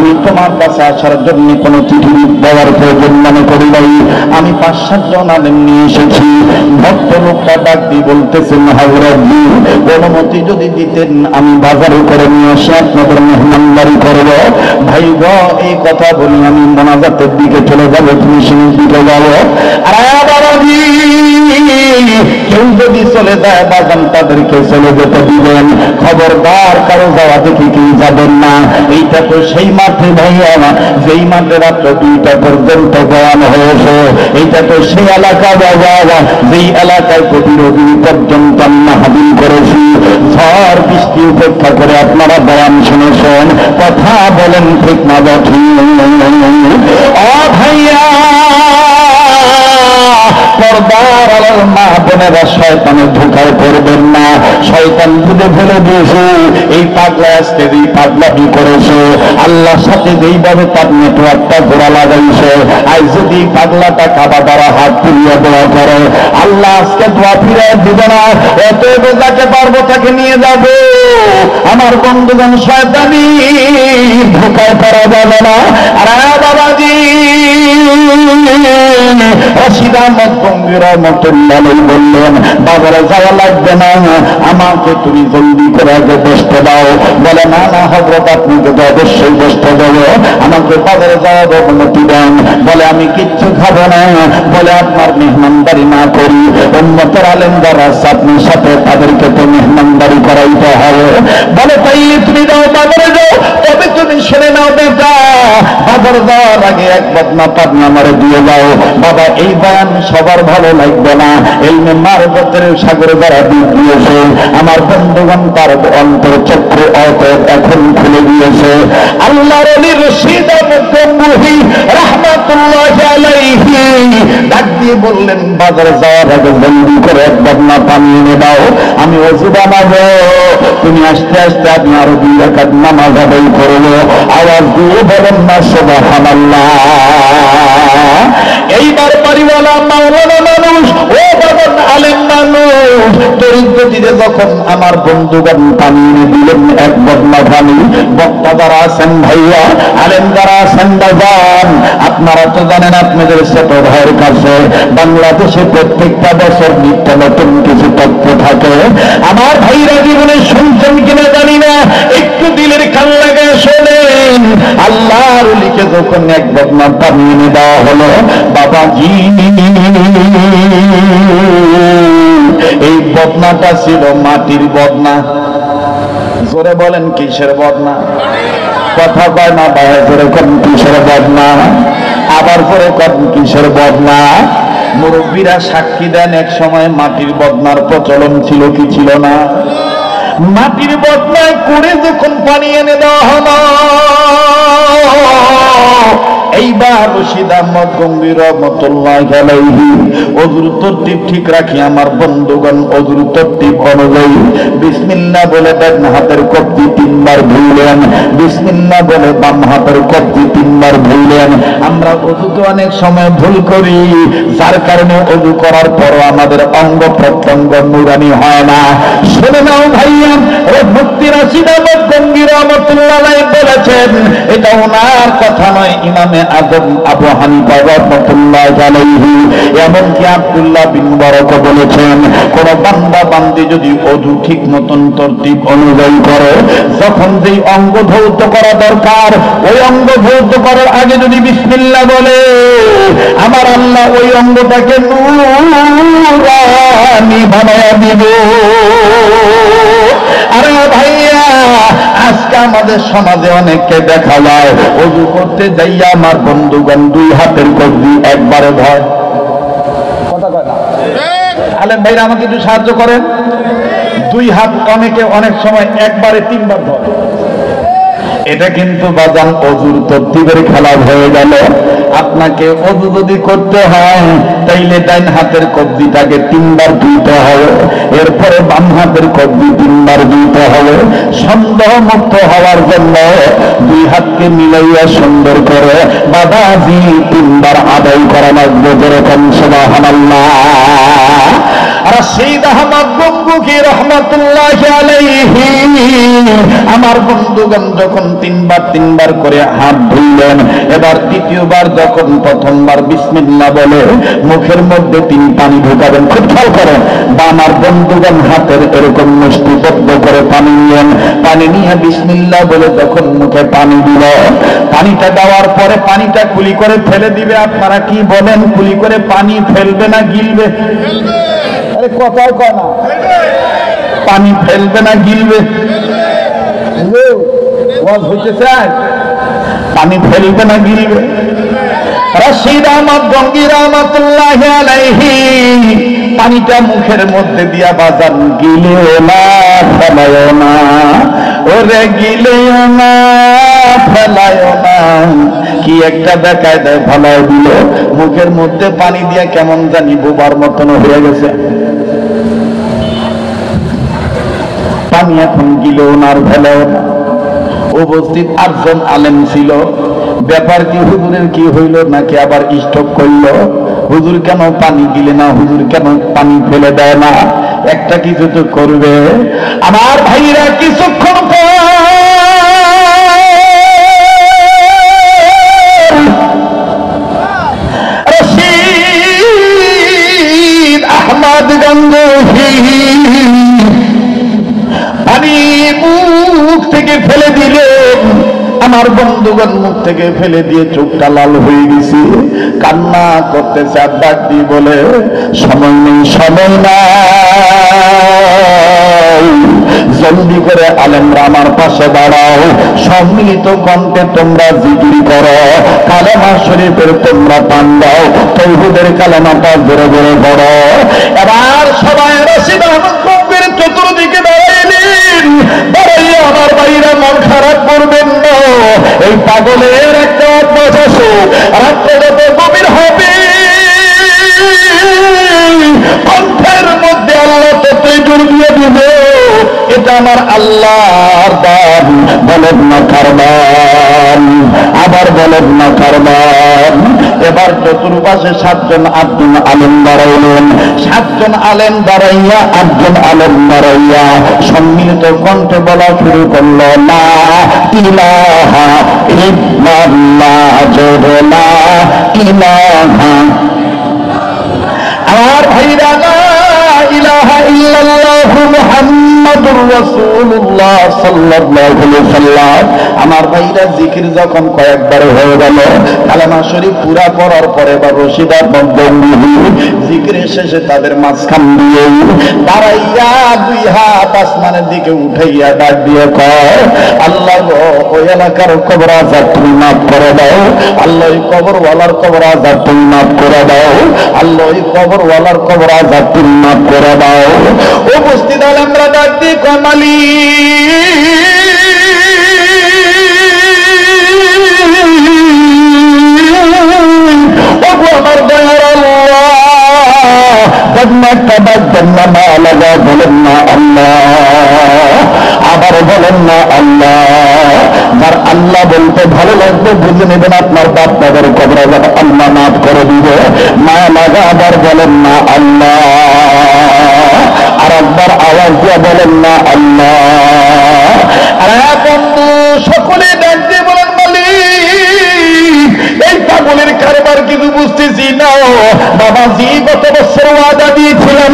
আমি তোমার কাছে আসার জন্য কোনো চিঠি দেওয়ার প্রয়োজন মনে করি নাই। আমি 5-7 জন আলেম নিয়ে এসেছি। ভদ্রলোকটা ডাক দিয়ে বলতেছেন, হাওরাজি অনুমতি যদি দিতেন আমি বাজারে করে নিয়ে এসে আপনাদের মেহমানদারি করব। ভাই গ এই কথা বলি আমি মোনাজাতের দিকে চলে যাবো, তুমি সিঁড়ির দিকে যাবো। আর বাবাজি কেউ যদি চলে যায় বাগান তাদেরকে চলে যেতে দিবেন, খবরদার কারো যাওয়া দেখি কেউ যাবেন না। এইটা তো সেই মাঠে ভাইয়া যেই মাঠে রাত্র 2টা পর্যন্ত বয়ান হয়েছে। এইটা তো সেই এলাকা বাবা যেই এলাকায় প্রতিরোধী পর্যন্ত আমি মাহফিল করেছি। ঝড় বৃষ্টি উপেক্ষা করে আপনারা বয়ান শুনেছেন। কথা বলেন ঠিক না ঠিক? ও ভাইয়া পর্দার আড়াল মা বোনেরা শয়তানের ধোঁকায় পড়বেন না। শয়তান বুঝে ফেলে দিয়েছে এই পাগলা আজকে এই পাগলামি করেছে, আল্লাহর সাথে যেইভাবে তার নেটওয়ার্কটা ঘোরা লাগাইছে। আজ যদি পাগলাটা কাবা দ্বারা হাত তুলিয়া দোয়া করে, আল্লাহ আজকে দোয়া ফিরে দিবে না। অতএব যাকে পারবো তাকে নিয়ে যাবো। আমার বন্ধুগণ শয়তানি ধোঁকায় পড়া যাবে না। আর বাবাজি রশিদ আহমদ গঙ্গী রহমতুল্লাহ বললেন, বাবারা যাওয়া লাগবে না, আমাকে তুমি জলদি করে আগে বসতে দাও। বলে না না হযরত আপনাকে তো অবশ্যই বসতে দেবো, আমাকে বাজারে যাওয়ার অনুমতি দেন। বলে আমি কিচ্ছু খাবো না। বলে আপনার মেহমানদারি না করি উম্মতের আলেম যারা আছে আপনার সাথে তাদেরকে তো মেহমানদারি করাইতে হবে। বলে তাই তুমি যাও বাজারে যাও, তবে তুমি শুনে নাও বেটা, বাজারে যাওয়ার আগে এক বদনা পাবনা আমারে দিয়ে যাও। বাবা এই বয়ান সবার ভালো লাগবে না। এই মারবতের সাগরে যারা ডুব দিয়েছে আমার বন্ধুগণ তার অন্তর চক্র এখন খুলে দিয়েছে। আল্লাহর ওলি রশিদ আহমদ গঙ্গী রাহমাতুল্লাহি আলাইহি ডাক দিয়ে বললেন, বাজারে যাওয়ার আগে জলদি করে এক বদনা পানি এনে দাও, আমি ওযু বানাবো। তুমি আস্তে আস্তে আপনি আরো 2 রাকাত নামাজ আদায় করবো। আওয়াজ দিয়ে বলেন না সুবহানাল্লাহ। এইবার বাড়িওয়ালা মাওলানা মানুষ, ও বাবার আলেম মানুষ, দরিদ্রটিতে যখন আমার বন্ধুগণ পানি এনে দিলেন এক বদনা পানি, বক্তা যারা আছেন ভাইয়া, আলেম যারা আছেন বাজান, আপনারা তো জানেন আপনাদের ছোট ভাইয়ের কাছে বাংলাদেশে প্রত্যেকটা বছর নিত্য নতুন কিছু তথ্য থাকে। আমার ভাইরা জীবনে শুনছেন কিনা জানি না, একটু দিলের কান লাগায় শোনেন। আল্লাহর ওলিকে যখন এক বদনা পানি এনে দেওয়া হলো, বাবাজি এই বদনাটা ছিল মাটির বদনা। জোরে বলেন কিসের বদনা? কথা কয় না ভাই, জোরে কোন কিসের বদনা? আবার জোরে কোন কিসের বদনা? মুরব্বীরা সাক্ষী দেন এক সময় মাটির বদনার প্রচলন ছিল কি ছিল না? মাটির বদনায় করে যখন পানি এনে দেওয়া হলো, এইবার রশিদ আহমদ গঙ্গী রহমতুল্লাহি আলাইহি ওযুর তরতিব ঠিক রাখি আমার বন্ধুগণ, ওযুর তরতিব অনুযায়ী বিসমিল্লাহ বলে ডান হাতের কবজি 3 বার ধুইলেন, বিসমিল্লাহ বলে বাম হাতের কবজি 3 বার ধুইলেন। আমরা ওযুতে অনেক সময় ভুল করি, যার কারণে ওযু করার পরও আমাদের অঙ্গ প্রত্যঙ্গ নুরানি হয় না। শুনে নাও ভাইয়া, মুফতি রশিদ আহমদ গঙ্গী রহমতুল্লাহ আলাইহি বলেছেন, এটা ওনার কথা নয়, ইমামে আযম আবু হানিফা রাহমাতুল্লাহি আলাইহি, এমনকি আব্দুল্লাহ বিন মুবারক বলেছেন, কোন বান্দা বান্দি যদি ওযু ঠিক মতন তরতিব অনুযায়ী করে, যখন যেই অঙ্গ ধৌত করা দরকার ওই অঙ্গ ধৌত করার আগে যদি বিসমিল্লাহ বলে, আমার আল্লাহ ওই অঙ্গটাকে নূরানি বানায়া দিবে। আরে ভাইয়া, আজকে আমাদের সমাজে অনেককে দেখা যায় ওযু করতে যাইয়া আমার বন্ধুগণ 2 হাতের কবজি একবারে ধয়। কথা কয় না? আলেম ভাইরা আমাকে একটু সাহায্য করেন। 2 হাত অনেকে অনেক সময় একবারে 3 বার ধরে। এটা কিন্তু বাজান ওযুর তরতিবের খেলাপ হয়ে গেল। আপনাকে ওযু যদি করতে হয় তাইলে ডান হাতের কবজিটাকে 3 বার ধুইতে হবে, এরপরে বাম হাতের কবজি 3 বার ধুইতে হবে। সন্দেহ মুক্ত হওয়ার জন্য 2 হাতকে মিলাইয়া সুন্দর করে বাবাজি 3 বার আদায় করা লাগবে। যেরকম সুবহানাল্লাহ। রাশিদ আহমদ গঙ্গুহি রহমাতুল্লাহি আলাইহি আমার বন্ধুগণ যখন তিনবার করে হাত ধুইলেন, এবার দ্বিতীয়বার যখন প্রথমবার বিসমিল্লাহ বলে মুখের মধ্যে তিনি পানি ঢোকাবেন, খুব খেয়াল করেন, বা আমার বন্ধুগণ হাতের এরকম মুষ্টিবদ্ধ করে পানি নিলেন, পানি নিয়ে বিসমিল্লাহ বলে যখন মুখে পানি দিল, পানিটা দেওয়ার পরে পানিটা কুলি করে ফেলে দিবে। আপনারা কি বলেন, কুলি করে পানি ফেলবে না গিলবে? আরে কথাও কয় না, পানি ফেলবে না গিলবে? হইতে চায় পানি ফেলবে না গিলবে? রাশিদ আহমদ গঙ্গি রহমাতুল্লাহি আলাইহি পানিটা মুখের মধ্যে দিয়া বাজান, গিলেও না ফেলায়ও না, ওরে গিলেও না ফেলায়ও না, কি একটা দেখায় দেয় ফেলায় দিল, মুখের মধ্যে পানি দিয়া কেমন জানি বোবার মতন হয়ে গেছে। পানি এখন গিলেও না আর ফেলাও না। উপস্থিত 8 জন আলেম ছিল। ব্যাপার কি, হুজুরের কি হইল, নাকি আবার স্ট্রোক করলো? হুজুর কেন পানি দিলে না, হুজুর কেন পানি ফেলে দেয় না? একটা কিছু তো করবে। আমার ভাইরা কিছুক্ষণ পর রাশিদ আহমদ গঙ্গুহি পানি মুখ থেকে ফেলে দিলেন। আমার বন্ধুগণ মুখ থেকে ফেলে দিয়ে চোখটা লাল হয়ে গেছে, কান্না করতেছে, আর ডাক দিয়ে বলে, সময় নেই, সময় নাই, জলদি করে আলেমরা আমার পাশে দাঁড়াও, সম্মিলিত কণ্ঠে তোমরা জিকির করো, কালেমা শরীফের তোমরা পান দাও, তৌহিদের কালেমাটা জোরে জোরে পড়ো। এবার সবাই রাশিদ আহমদ গঙ্গুহির চতুর্দিকে দাঁড়াইলেন। দাঁড়াইয়া আমার ভাইরা মন খারাপ করবেন না, এই পাগলের একটা অভ্যাস আছে, রাত্রে যত গভীর হবে কণ্ঠের মধ্যে আল্লাহ ততই জোর দিয়ে দিবে, এটা আমার আল্লাহর দান। বলেন না কারবান, আবার বলেন না কারবান। এবার চতুর্পাশে 7 জন 8 জন আলেম দাঁড়াইলেন। 7 জন আলেম দাঁড়াইয়া 8 জন আলেম দাঁড়াইয়া সম্মিলিত কণ্ঠে বলা শুরু করলো, লা ইলাহা ইল্লাল্লাহ, জোরে লা ইলাহা। আমার ভাইরা, লা ইলাহা ইল্লাল্লাহু মুহাম্মাদুর রাসূলুল্লাহ সাল্লাল্লাহু আলাইহি ওয়াসাল্লাম। আমার ভাইরা জিকির যখন কয়েকবার হয়ে গেল, কালেমা শরীফ পুরা পড়ার পরে বা রাশিদ আহমদ গঙ্গুহি জিকিরের শেষে তাদের মাঝখান দিয়ে দাঁড়াইয়া 2 হাত আসমানের দিকে উঠাইয়া ডাক দিয়ে কয়, আল্লাহ গো, ওই এলাকার কবর আযাব তুমি মাফ করে দাও, আল্লাহ ওই কবরওয়ালার কবর আযাব তুমি মাফ করে দাও, আল্লাহ ওই কবরওয়ালার কবর আযাব তুমি মাফ করে দাও। উপস্থিত আলেমরা ডাক দিয়ে কয়, মালিক, আমার দয়ার আল্লাহ, বলেন না আল্লাহ, আবার বলেন না আল্লাহ। যার আল্লাহ বলতে ভালো লাগবে বুঝে নেবেন, আপনার বাপ দাদার কবর আল্লাহ মাফ করে দিবে। মা লাগা, আবার বলেন না আল্লাহ, আর একবার আওয়াজ দিয়ে বলেন না আল্লাহ। আরে বন্ধু, সকলে ডাক দিয়ে বলেন, মালিক, এই পাগলের কারবার কিছু বুঝতেছি না। বাবাজি গত বছর ওয়াদা দিয়েছিলাম,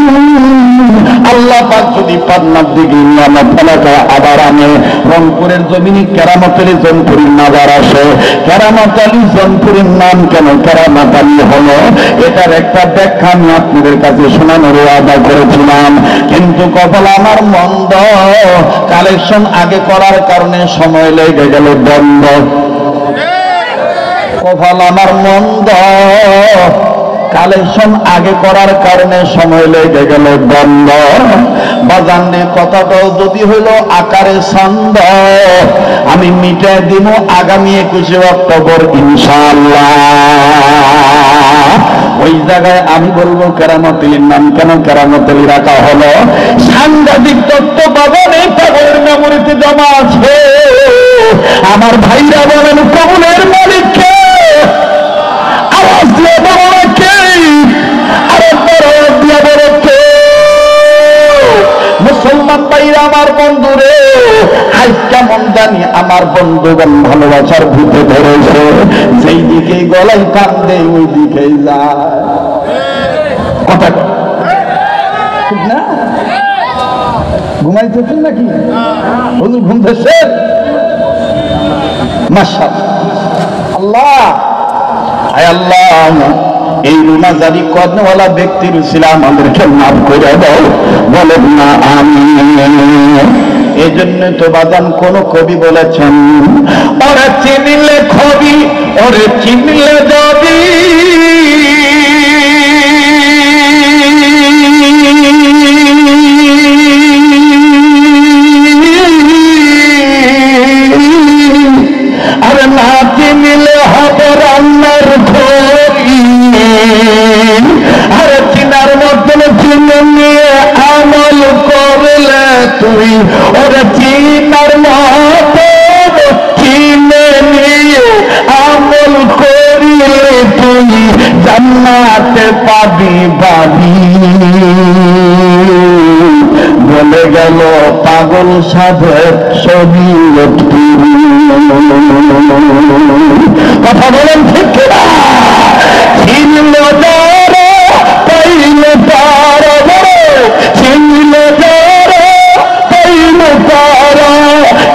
আল্লাহ পাক যদি পাবনার দিকে নামা ফেলাটা আবার আনে, রংপুরের জমিনে কেরামত আলী জনপুরীর নাজার আসে। কেরামত আলী জনপুরীর নাম কেন কেরামত আলী হলো, এটার একটা ব্যাখ্যা আমি আপনাদের কাছে শোনানোর ওয়াদা করেছিলাম, কিন্তু কপাল আমার মন্দ, কালেকশন আগে করার কারণে সময় লেগে গেল বন্ধ। কপাল আমার মন্দ, কালেকশন আগে করার কারণে সময় লেগে গেল বন্ধ। বাজানের কথাটাও যদি হইল আকারে ছন্দ, আমি মিটাই দিব আগামী 21 অক্টোবর ইনশাআল্লাহ। ওই জায়গায় আমি বলবো কেরামত আলীর নাম কেন কেরামত আলী রাখা হলো, সাংঘাতিক তত্ত্ব বাবা এই পাগলের মেমোরিতে জমা আছে। আমার ভাইরা বলেন, কবুলের মালিক কে? আওয়াজ দিয়ে বলো কে? আরেকবার আওয়াজ দিয়ে বলো কে? আমার বন্ধুগণ ভালোবাসার ভূতে ধরেছে, যেই দিকে গলায় টান দেয় ওই দিকেই যায়। কথা ঠিক না? ঘুমাইতেছেন নাকি হুজুর? ঘুমতেছেন? মাশাআল্লাহ। আয় আল্লাহ, এই রুনাজারি করনেওয়ালা ব্যক্তির উসিলা আমাদেরকে মাফ করে দাও, বলেন না আমিন। এই জন্য তো বাজান কোন কবি বলেছেন, ওরে চিনিলে কবি, ওরে চিনিলে যদি আরে না চিনিলে হবে রান্নার ঘড়ি, আরে চিনার মতন চিনে নিয়ে আমল করলে তুই, ওরে চিনার মতন চিনে নিয়ে আমল করিলে তুই জান্নাতে পাবি বাবি। বলে গেল পাগল সাধক শরীয়ত পুরি। কথা বলেন ঠিক কিনা? চিনল যারা পাইল তারা, চিনল যারা পাইল তারা,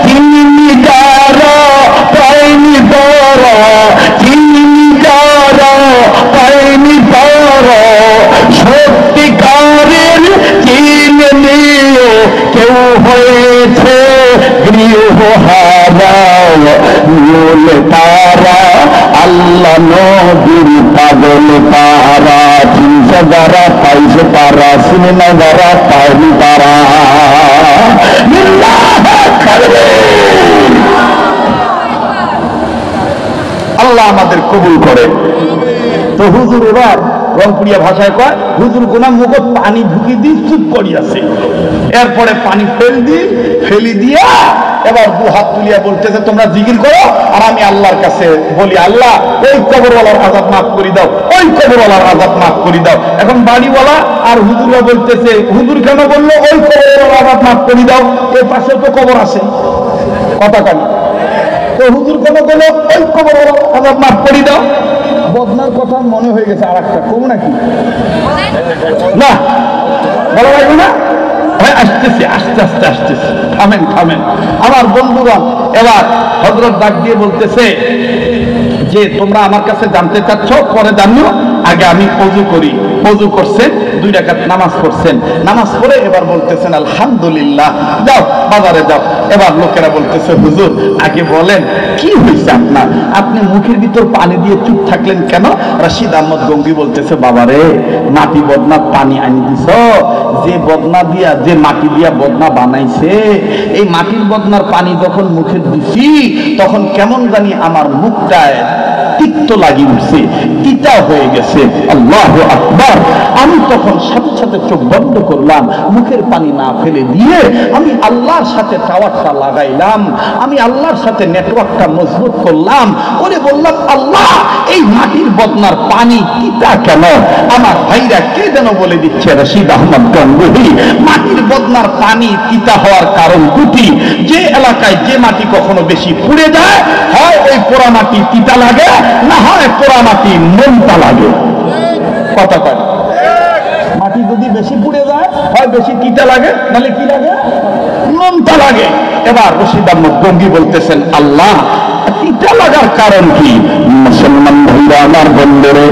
চিনি যারা পাইনি তারা, চিনি যারা পাইনি তারা, সত্যিকারের চিনে নিয়ে কেউ হয়েছে গৃহহারা, বলে তারা আল্লাহ নবীর পাগল তারা। চিনছে যারা পাইছে তারা, চিনে না যারা পায়নি তারা। আল্লাহ আমাদের কবুল করে। তো হুজুর এবার রংপুরিয়া ভাষায় কয়, হুজুর গোনা মুখ পানি ঢুকি দিয়ে চুপ করিয়াছে, এরপরে পানি ফেলি দিয়া এবার দু হাত তুলিয়া বলতেছে, তোমরা জিকির করো আর আমি আল্লাহর কাছে বলি, আল্লাহ ওই কবরওয়ালার আযাব মাফ করে দাও, ওই কবরওয়ালার আযাব মাফ করে দাও। এখন বাড়িওয়ালা আর হুজুররা বলতেছে, হুজুর কেন বললো ওই কবরওয়ালার আযাব মাফ করে দাও? এর পাশে তো কবর আছে। কথা কেন? তো হুজুর কেন বললো ওই কবরওয়ালার আযাব মাফ করে দাও? বদনার কথা মনে হয়ে গেছে আর একটা কম নাকি? না বলা লাগবে না? আসতেছি, আস্তে আস্তে আসতেছি, থামেন থামেন আমার বন্ধুগণ। এবার হযরত ডাক দিয়ে বলতেছে যে তোমরা আমার কাছে জানতে চাচ্ছ, পরে জানিও, আগে আমি ওযু করি। ওযু করছেন, 2 রাকাত নামাজ পড়ছেন, নামাজ পড়ে এবার বলতেছেন আলহামদুলিল্লাহ, যাও বাজারে যাও। এবার লোকেরা বলতেছে, হুজুর আগে বলেন কি হয়েছে আপনার, আপনি মুখের ভিতর পানি দিয়ে চুপ থাকলেন কেন? রশিদ আহমদ গঙ্গি বলতেছে, বাবারে মাটি বদনা পানি আনি দিছ, যে বদনা দিয়া, যে মাটি দিয়া বদনা বানাইছে, এই মাটির বদনার পানি যখন মুখে দিছি তখন কেমন জানি আমার মুখটায় তিক্ত লাগি উঠছে, তিতা হয়ে গেছে। আল্লাহু আকবার। আমি তখন সাথে সাথে চোখ বন্ধ করলাম, মুখের পানি না ফেলে দিয়ে আমি আল্লাহর সাথে টাওয়ারটা লাগাইলাম, আমি আল্লাহর সাথে নেটওয়ার্কটা মজবুত করলাম। ওরে বললাম, আল্লাহ এই মাটির বদনার পানি তিতা কেন? আমার ভাইরা কে যেন বলে দিচ্ছে, রশিদ আহমদ গঙ্গোহী, মাটির বদনার পানি তিতা হওয়ার কারণ দুটি। যে এলাকায় যে মাটি কখনো বেশি পুড়ে যায়, হয় ওই পোড়া মাটি তিতা লাগে, না হয় পোড়া মাটি নোনতা লাগে। কথা কয়, মাটি যদি বেশি পুড়ে যায় হয় বেশি তিতা লাগে, নাহলে কি লাগে? নোনতা লাগে। এবার রশিদ আহমদ গঙ্গি বলতেছেন, আল্লাহ তিতা লাগার কারণ কি? মুসলমান ভাইরা আমার বন্ধুরে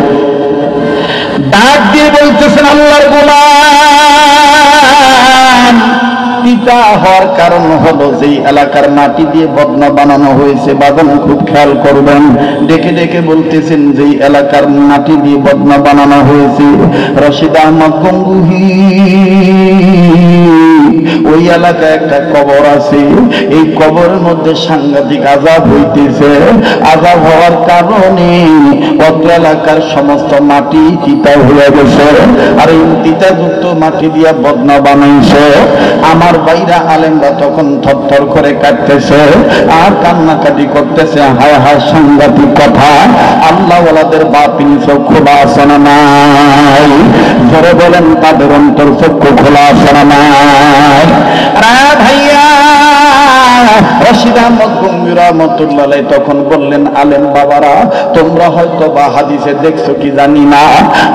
ডাক দিয়ে বলতেছেন, আল্লাহর গোলাম, তিতা হওয়ার কারণ হলো যেই এলাকার মাটি দিয়ে বদনা বানানো হয়েছে, বাগান খুব খেয়াল করবেন, ডেকে ডেকে বলতেছেন যেই এলাকার মাটি দিয়ে বদনা বানানো হয়েছে, রশিদ আহমদ গঙ্গোহী ওই এলাকায় একটা কবর আছে, এই কবরের মধ্যে সাংঘাতিক আযাব হইতেছে। আযাব হওয়ার কারণে অত্র এলাকার সমস্ত মাটি তিতা হয়ে গেছে, আর এই তিতাযুক্ত মাটি দিয়া বদনা বানাইছে। আমার ভাইরা আলেমরা তখন থরথর করে কাঁদতেছে আর কান্নাকাটি করতেছে, হায় হায় সাংঘাতিক কথা। আল্লাহওয়ালাদের বাতিল চক্ষু আছে না নাই? জোরে বলেন, তাদের অন্তর চক্ষু খোলা আছে না নাই? ভাইয়া রশিদ আহমদ গঙ্গুই রহমাতুল্লাহ আলাইহি তখন বললেন, আলেম বাবারা, তোমরা হয়তো বা হাদিসে দেখছো কি জানি না,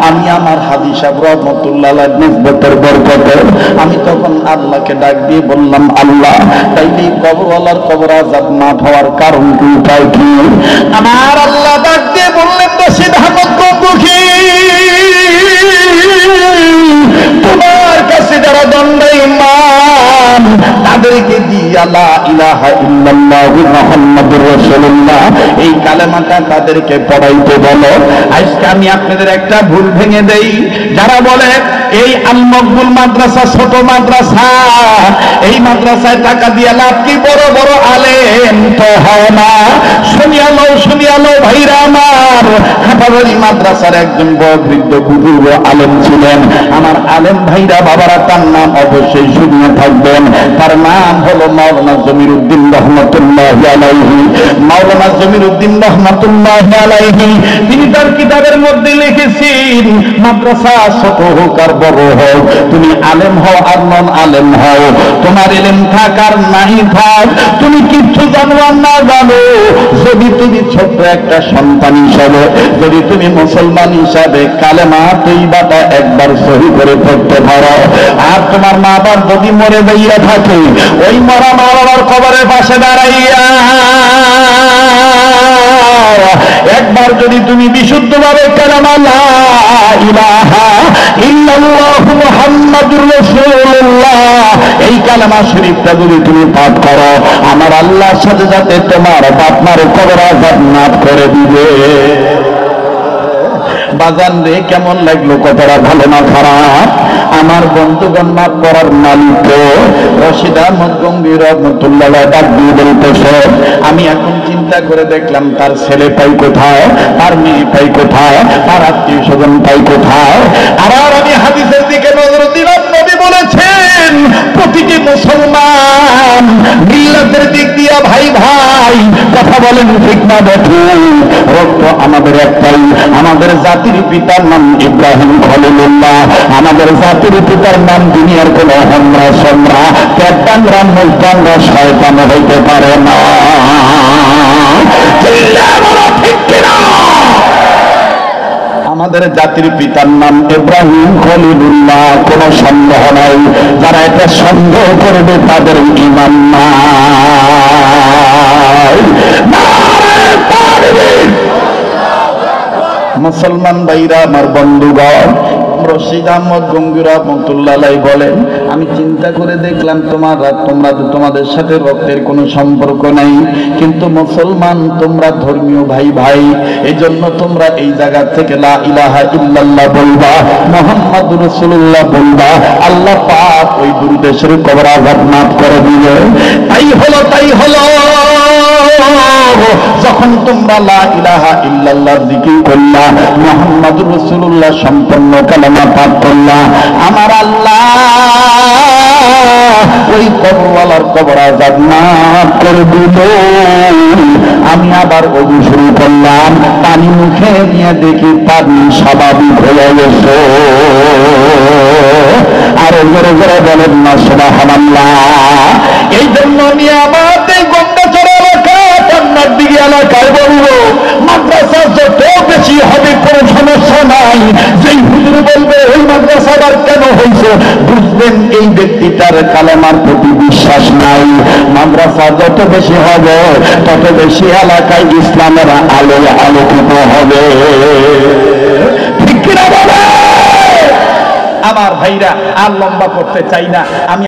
আমি আমার হাদিস সাহেব রহমাতুল্লাহ আলাইহি নিসবতের বরকতে আমি তখন আল্লাহকে ডাক দিয়ে বললাম, আল্লাহ, তাইলে কবরওয়ালার কবর আযাব মাফ হওয়ার কারণ কি, উপায় কি? আমার আল্লাহ ডাক দিয়ে বললেন, রশিদ আহমদ গঙ্গুই, তোমার কাছে যারা দণ্ডায়মান তাদেরকে দিয়া লা ইলাহা ইল্লাল্লাহু মুহাম্মাদুর রাসূলুল্লাহ এই কালেমাটা তাদেরকে পড়াইতে বলো। আজকে আমি আপনাদের একটা ভুল ভেঙে দেই, যারা বলে এই আল মকবুল মাদ্রাসা ছোট মাদ্রাসা, এই মাদ্রাসায় টাকা দিয়ে লাভ কি, বড় বড় আলেম তো হয় না। শুনিয়ালো ভাইরা আমার, হাটাবাড়ি মাদ্রাসার একজন বয়োবৃদ্ধ বুজুর্গ আলেম ছিলেন। আমার আলেম ভাইরা বাবারা, তার নাম অবশ্যই শুনিয়ে থাকবেন। তার নাম হলো মাওলানা জমিরউদ্দিন রহমাতুল্লাহি আলাইহি। মাওলানা জমিরউদ্দিন রহমাতুল্লাহি আলাইহি তিনি তার কিতাবের মধ্যে লিখেছেন, মাদ্রাসা ছোট হোক আর বড় হোক, তুমি আলেম হও আর নন আলেম হও, তোমার ইলম থাক আর নাই থাক, তুমি কিচ্ছু জানো আর না জানো, যদি তুমি ছোট্ট একটা সন্তান হিসাবে, যদি তুমি মুসলমান হিসাবে কালেমা তৈবাটা একবার সহি করে পড়তে পারো, আর তোমার মা বাপ যদি মরে যাইয়া থাকে, ওই মরা মা বাবার কবরের পাশে দাঁড়াইয়া একবার যদি তুমি বিশুদ্ধভাবে কালেমা লা ইলাহা ইল্লাল্লাহু মুহাম্মাদুর রাসূলুল্লাহ এই কালেমা শরীফটা যদি তুমি পাঠ করো, আমার আল্লাহর সাথে সাথে তোমার বাপ মার কবর আযাব মাফ করে দিবে। বাজান রে, কেমন লাগলো? কথাটা ভালো না খারাপ? আমার বন্ধুগণ, মাফ করার মালিক রশিদ আহমদ গঙ্গুই রহমাতুল্লাহ আলাইহি ডাক দিয়ে বলতেছে, আমি এখন চিন্তা করে দেখলাম তার ছেলে পাই কোথায়, তার মেয়ে পাই কোথায়, তার আত্মীয় স্বজন পাই কোথায়। আর আমি হাদিসের দিকে নজর দিলাম, নবী বলেছেন প্রতিটি মুসলমান মিল্লাতের দিক দিয়া ভাই ভাই, কথা বলেন ঠিক না বেঠিক? রক্ত আমাদের একটাই, আমাদের জাতির পিতার নাম ইব্রাহিম খলিলুল্লাহ, আমাদের জাতির পিতার নাম দুনিয়ার কোন হমরা সমরা পেটাংরা মুলটাংরা শয়তান হইতে পারে না। আমাদের জাতির পিতার নাম ইব্রাহিম খলিলুল্লাহ, কোন সন্দেহ নাই। যারা এটা সন্দেহ করবে তাদের ঈমান নাই। মুসলমান ভাইরা আমার, বন্ধুগণ, রশিদ আহমদ গঙ্গুই রহমাতুল্লাহ আলাইহি বলেন, আমি চিন্তা করে দেখলাম তোমাদের সাথে রক্তের কোনো সম্পর্ক নাই, কিন্তু মুসলমান তোমরা ধর্মীয় ভাই ভাই, এজন্য তোমরা এই জায়গা থেকে লা ইলাহা ইল্লাল্লাহ বলবা, মুহাম্মাদুর রাসূলুল্লাহ বলবা, আল্লাহ পাক ওই দুরূদে শরীফ কবর আযাব মাফ করে দিবে। তাই হলো যখন তোমরা লা ইলাহা ইল্লাল্লাহ জিকির করলা, মুহাম্মাদুর রাসূলুল্লাহ সম্পূর্ণ কালেমা পাঠ করলা, আমার আল্লাহ ওই কবরওয়ালার কবর আযাব মাফ করে দিল। আমি আবার ওযু শুরু করলাম, পানি মুখে নিয়ে দেখি পানি স্বাভাবিক হয়ে গেছে। আর জোরে জোরে বলেন না সুবহানাল্লাহ। এই জন্য আমি আমার এই গঙ্গা চড়া পান্নার দিকে এলাকায় বলবো, মাদ্রাসা যত বেশি হবে কোনো সমস্যা নাই। যেই হুজুর বলবে ওই মাদ্রাসাবার কেন হয়েছে, বুঝবেন এই ব্যক্তিটার কালেমার প্রতি বিশ্বাস নাই। মাদ্রাসা যত বেশি হবে তত বেশি এলাকায় ইসলামের আলো আলোকিত হবে। ঠিক কিনা বলে? আমার ভাইরা, আর লম্বা করতে চাই না আমি।